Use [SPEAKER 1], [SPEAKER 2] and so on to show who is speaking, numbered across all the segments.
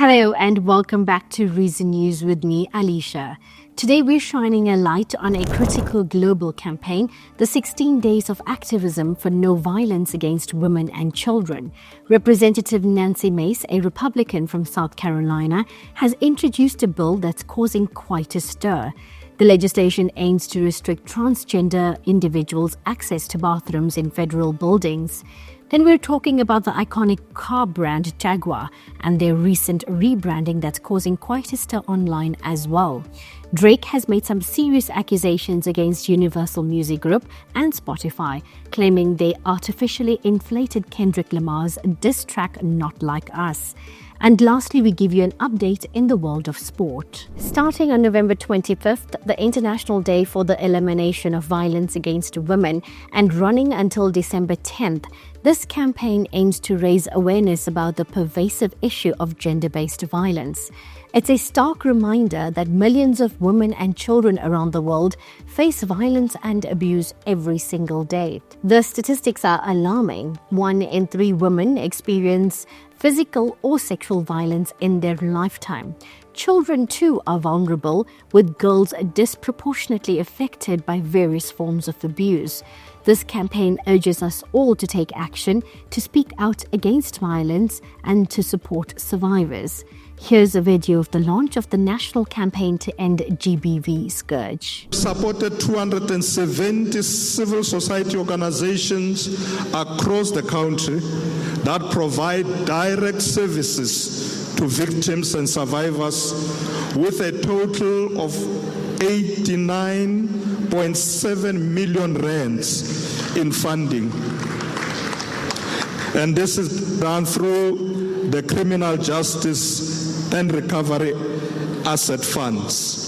[SPEAKER 1] Hello and welcome back to Reason News with me, Alicia. Today we're shining a light on a critical global campaign, the 16 Days of Activism for No Violence Against Women and Children. Representative Nancy Mace, a Republican from South Carolina, has introduced a bill that's causing quite a stir. The legislation aims to restrict transgender individuals' access to bathrooms in federal buildings. Then we're talking about the iconic car brand Jaguar and their recent rebranding that's causing quite a stir online as well. Drake has made some serious accusations against Universal Music Group and Spotify, claiming they artificially inflated Kendrick Lamar's diss track Not Like Us. And lastly, we give you an update in the world of sport. Starting on November 25th, the International Day for the Elimination of Violence Against Women, and running until December 10th, this campaign aims to raise awareness about the pervasive issue of gender-based violence. It's a stark reminder that millions of women and children around the world face violence and abuse every single day. The statistics are alarming. 1 in 3 women experience physical or sexual violence in their lifetime. Children too are vulnerable, with girls disproportionately affected by various forms of abuse. This campaign urges us all to take action, to speak out against violence, and to support survivors. Here's a video of the launch of the national campaign to end GBV scourge.
[SPEAKER 2] Supported 270 civil society organizations across the country that provide direct services to victims and survivors, with a total of 89.7 million rands in funding. And this is done through the Criminal Justice and Recovery Asset Funds.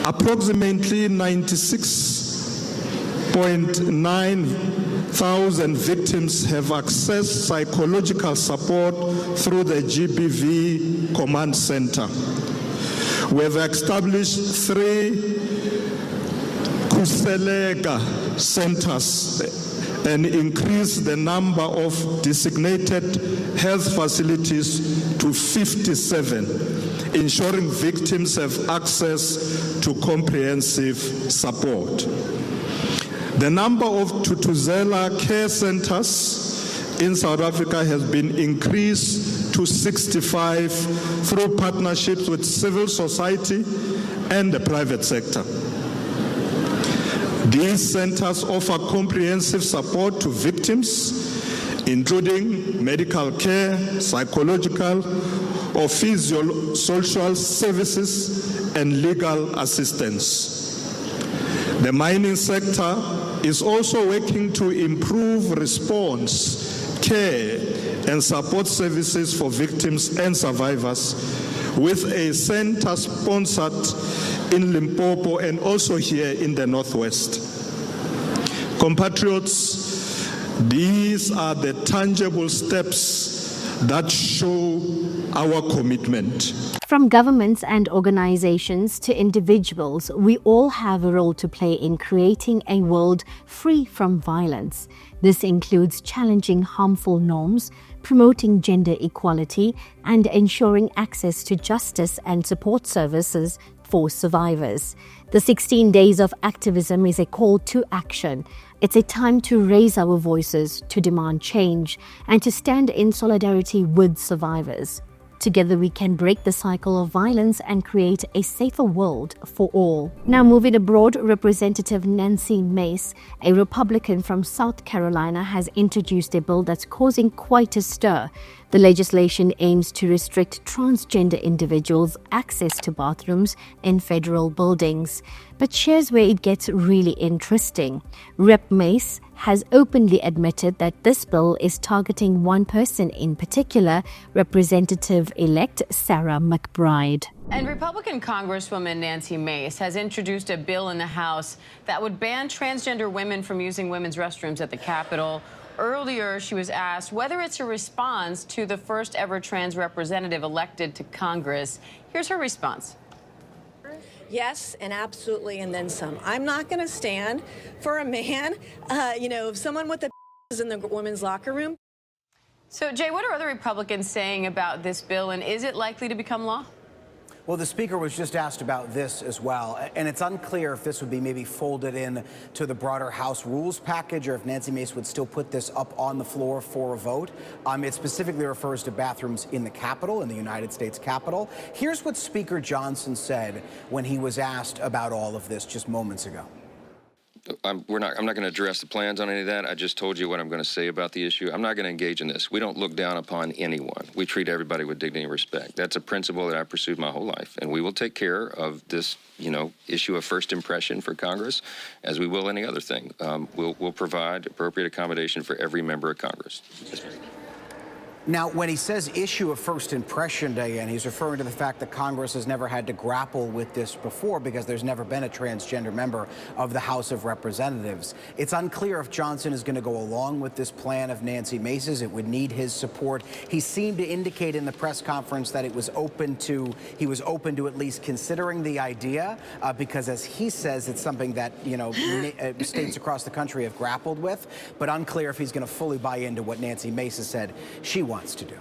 [SPEAKER 2] Approximately 96.9 thousand victims have accessed psychological support through the GBV Command Center. We have established 3 Kuselega centers and increased the number of designated health facilities to 57, ensuring victims have access to comprehensive support. The number of Tutuzela care centers in South Africa has been increased to 65 through partnerships with civil society and the private sector. These centers offer comprehensive support to victims, including medical care, psychological or social services, and legal assistance. The mining sector is also working to improve response, care, and support services for victims and survivors, with a center sponsored in Limpopo and also here in the Northwest. Compatriots, these are the tangible steps that show our commitment.
[SPEAKER 1] From governments and organizations to individuals, we all have a role to play in creating a world free from violence. This includes challenging harmful norms, promoting gender equality, and ensuring access to justice and support services for survivors. The 16 Days of Activism is a call to action. It's a time to raise our voices, to demand change, and to stand in solidarity with survivors. Together we can break the cycle of violence and create a safer world for all. Now moving abroad, Representative Nancy Mace, a Republican from South Carolina, has introduced a bill that's causing quite a stir. The legislation aims to restrict transgender individuals' access to bathrooms in federal buildings. But here's where it gets really interesting. Rep. Mace has openly admitted that this bill is targeting one person in particular, Representative-elect Sarah McBride.
[SPEAKER 3] And Republican Congresswoman Nancy Mace has introduced a bill in the House that would ban transgender women from using women's restrooms at the Capitol. Earlier, she was asked whether it's a response to the first ever trans representative elected to Congress. Here's her response.
[SPEAKER 4] Yes, and absolutely, and then some. I'm not going to stand for a man, someone with a is in the women's locker room.
[SPEAKER 3] So, Jay, what are other Republicans saying about this bill, and is it likely to become law?
[SPEAKER 5] Well, the speaker was just asked about this as well, and it's unclear if this would be maybe folded in to the broader House rules package or if Nancy Mace would still put this up on the floor for a vote. It specifically refers to bathrooms in the Capitol, in the United States Capitol. Here's what Speaker Johnson said when he was asked about all of this just moments ago.
[SPEAKER 6] I'm not going to address the plans on any of that. I just told you what I'm going to say about the issue. I'm not going to engage in this. We don't look down upon anyone. We treat everybody with dignity and respect. That's a principle that I pursued my whole life. And we will take care of this, issue of first impression for Congress, as we will any other thing. We'll provide appropriate accommodation for every member of Congress.
[SPEAKER 5] Now, when he says issue of first impression, Diane, he's referring to the fact that Congress has never had to grapple with this before because there's never been a transgender member of the House of Representatives. It's unclear if Johnson is going to go along with this plan of Nancy Mace's. It would need his support. He seemed to indicate in the press conference that he was open to at least considering the idea because, as he says, it's something that, states across the country have grappled with, but unclear if he's going to fully buy into what Nancy Mace has said she wants to do.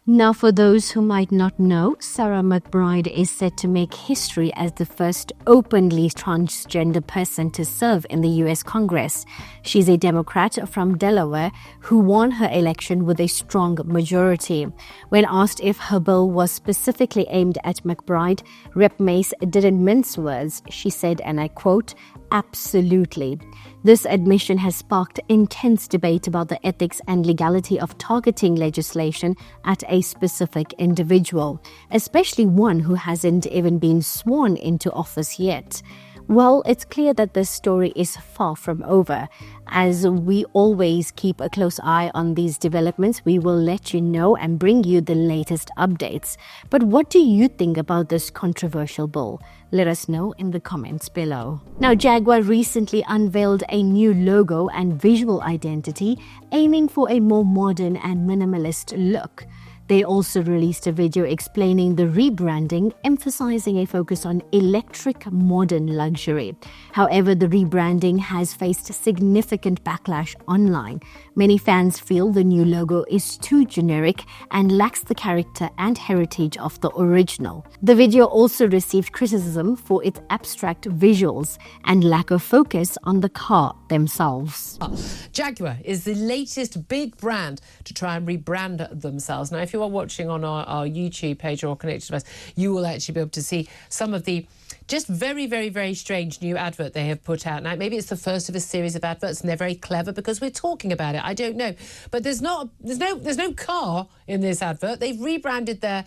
[SPEAKER 1] Now, for those who might not know, Sarah McBride is set to make history as the first openly transgender person to serve in the U.S. Congress. She's a Democrat from Delaware who won her election with a strong majority. When asked if her bill was specifically aimed at McBride, Rep. Mace didn't mince words. She said, and I quote, "Absolutely." This admission has sparked intense debate about the ethics and legality of targeting legislation at a specific individual, especially one who hasn't even been sworn into office yet. Well, it's clear that this story is far from over. As we always keep a close eye on these developments, we will let you know and bring you the latest updates. But what do you think about this controversial bill? Let us know in the comments below. Now, Jaguar recently unveiled a new logo and visual identity, aiming for a more modern and minimalist look. They also released a video explaining the rebranding, emphasizing a focus on electric modern luxury. However, the rebranding has faced significant backlash online. Many fans feel the new logo is too generic and lacks the character and heritage of the original. The video also received criticism for its abstract visuals and lack of focus on the car themselves.
[SPEAKER 7] Jaguar is the latest big brand to try and rebrand themselves. Now, if you are watching on our YouTube page or connected to us, you will actually be able to see some of the just very, very, very strange new advert they have put out. Now, maybe it's the first of a series of adverts, and they're very clever because we're talking about it. I don't know, but there's no car in this advert. They've rebranded their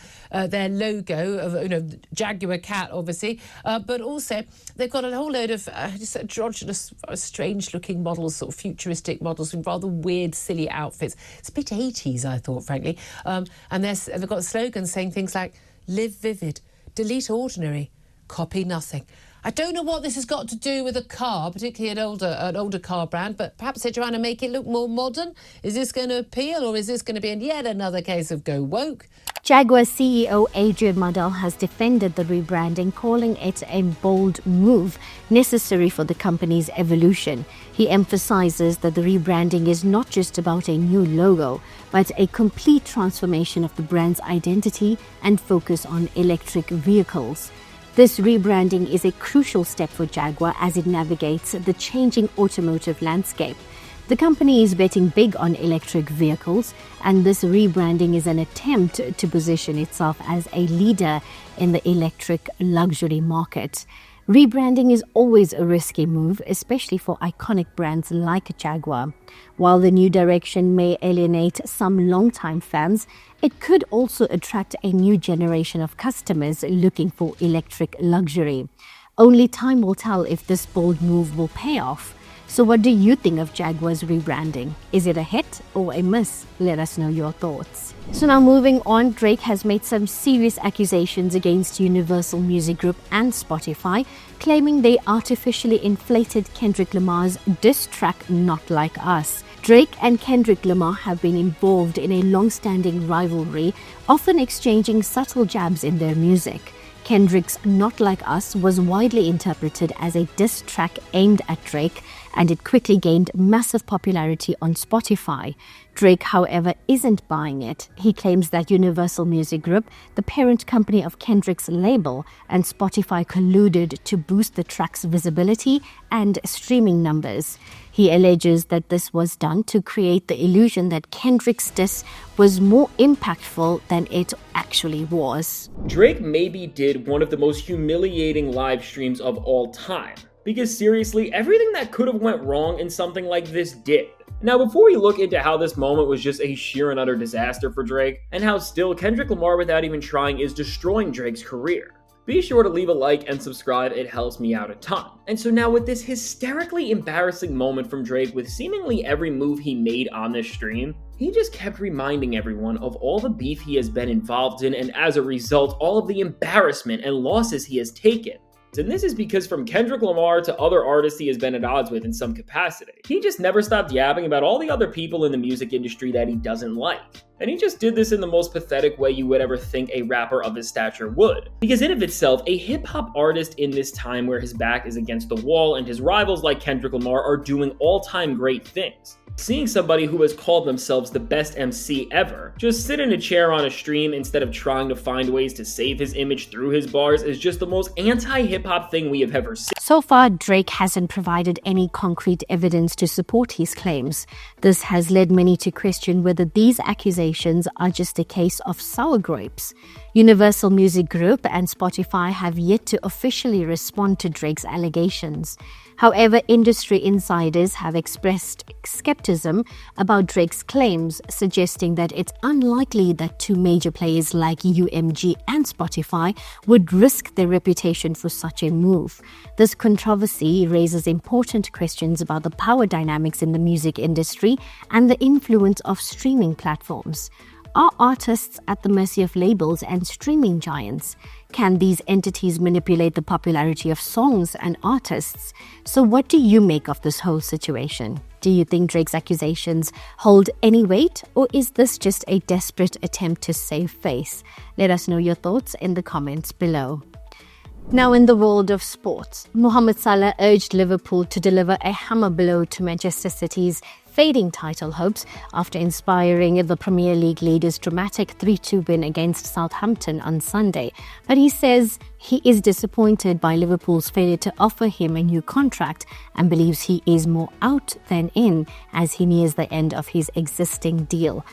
[SPEAKER 7] logo of Jaguar cat, obviously, but also they've got a whole load of just androgynous, strange-looking models, sort of futuristic models with rather weird, silly outfits. It's a bit 80s, I thought, frankly. And they've got slogans saying things like "Live vivid, delete ordinary, copy nothing." I don't know what this has got to do with a car, particularly an older car brand, but perhaps they're trying to make it look more modern. Is this going to appeal, or is this going to be yet another case of go woke?
[SPEAKER 1] Jaguar CEO Adrian Mardell has defended the rebranding, calling it a bold move necessary for the company's evolution. He emphasizes that the rebranding is not just about a new logo, but a complete transformation of the brand's identity and focus on electric vehicles. This rebranding is a crucial step for Jaguar as it navigates the changing automotive landscape. The company is betting big on electric vehicles, and this rebranding is an attempt to position itself as a leader in the electric luxury market. Rebranding is always a risky move, especially for iconic brands like Jaguar. While the new direction may alienate some longtime fans, it could also attract a new generation of customers looking for electric luxury. Only time will tell if this bold move will pay off. So what do you think of Jaguar's rebranding? Is it a hit or a miss? Let us know your thoughts. So now moving on, Drake has made some serious accusations against Universal Music Group and Spotify, claiming they artificially inflated Kendrick Lamar's diss track Not Like Us. Drake and Kendrick Lamar have been involved in a long-standing rivalry, often exchanging subtle jabs in their music. Kendrick's Not Like Us was widely interpreted as a diss track aimed at Drake, and it quickly gained massive popularity on Spotify. Drake, however, isn't buying it. He claims that Universal Music Group, the parent company of Kendrick's label, and Spotify colluded to boost the track's visibility and streaming numbers. He alleges that this was done to create the illusion that Kendrick's diss was more impactful than it actually was.
[SPEAKER 8] Drake maybe did one of the most humiliating live streams of all time. Because seriously, everything that could have went wrong in something like this did. Now, before we look into how this moment was just a sheer and utter disaster for Drake, and how still Kendrick Lamar, without even trying, is destroying Drake's career, be sure to leave a like and subscribe, it helps me out a ton. And so now with this hysterically embarrassing moment from Drake with seemingly every move he made on this stream, he just kept reminding everyone of all the beef he has been involved in, and as a result, all of the embarrassment and losses he has taken. And this is because from Kendrick Lamar to other artists he has been at odds with in some capacity, he just never stopped yapping about all the other people in the music industry that he doesn't like. And he just did this in the most pathetic way you would ever think a rapper of his stature would. Because in of itself, a hip-hop artist in this time where his back is against the wall and his rivals like Kendrick Lamar are doing all-time great things. Seeing somebody who has called themselves the best MC ever just sit in a chair on a stream instead of trying to find ways to save his image through his bars is just the most anti-hip-hop thing we have ever seen.
[SPEAKER 1] So far, Drake hasn't provided any concrete evidence to support his claims. This has led many to question whether these accusations are just a case of sour grapes. Universal Music Group and Spotify have yet to officially respond to Drake's allegations. However, industry insiders have expressed skepticism about Drake's claims, suggesting that it's unlikely that two major players like UMG and Spotify would risk their reputation for such a move. This controversy raises important questions about the power dynamics in the music industry and the influence of streaming platforms. Are artists at the mercy of labels and streaming giants? Can these entities manipulate the popularity of songs and artists? So what do you make of this whole situation? Do you think Drake's accusations hold any weight, or is this just a desperate attempt to save face? Let us know your thoughts in the comments below. Now, in the world of sports, Mohamed Salah urged Liverpool to deliver a hammer blow to Manchester City's fading title hopes after inspiring the Premier League leaders' dramatic 3-2 win against Southampton on Sunday. But he says he is disappointed by Liverpool's failure to offer him a new contract and believes he is more out than in as he nears the end of his existing deal.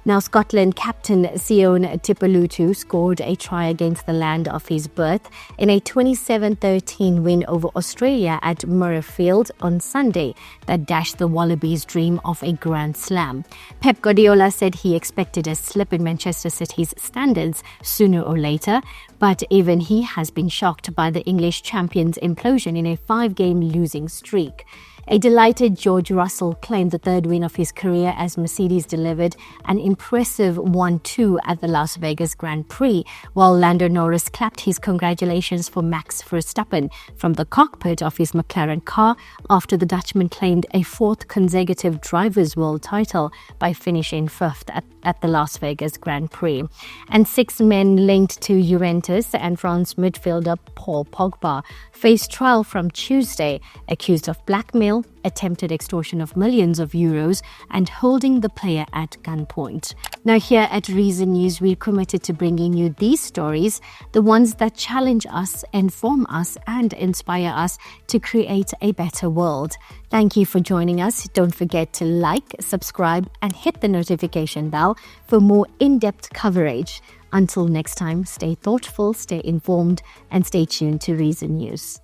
[SPEAKER 1] Now, Scotland captain Sion Tuipulotu scored a try against the land of his birth in a 27-13 win over Australia at Murrayfield on Sunday that dashed the Wallabies' dream of a Grand Slam. Pep Guardiola said he expected a slip in Manchester City's standards sooner or later, but even he has been shocked by the English champions' implosion in a 5-game losing streak. A delighted George Russell claimed the third win of his career as Mercedes delivered an impressive 1-2 at the Las Vegas Grand Prix, while Lando Norris clapped his congratulations for Max Verstappen from the cockpit of his McLaren car after the Dutchman claimed a fourth consecutive Drivers' World title by finishing fifth at the Las Vegas Grand Prix. And 6 men linked to Juventus and France midfielder Paul Pogba faced trial from Tuesday, accused of blackmail, attempted extortion of millions of euros, and holding the player at gunpoint. Now, here at Reason News, we're committed to bringing you these stories, the ones that challenge us, inform us, and inspire us to create a better world. Thank you for joining us. Don't forget to like, subscribe, and hit the notification bell for more in-depth coverage. Until next time, stay thoughtful, stay informed, and stay tuned to Reason News.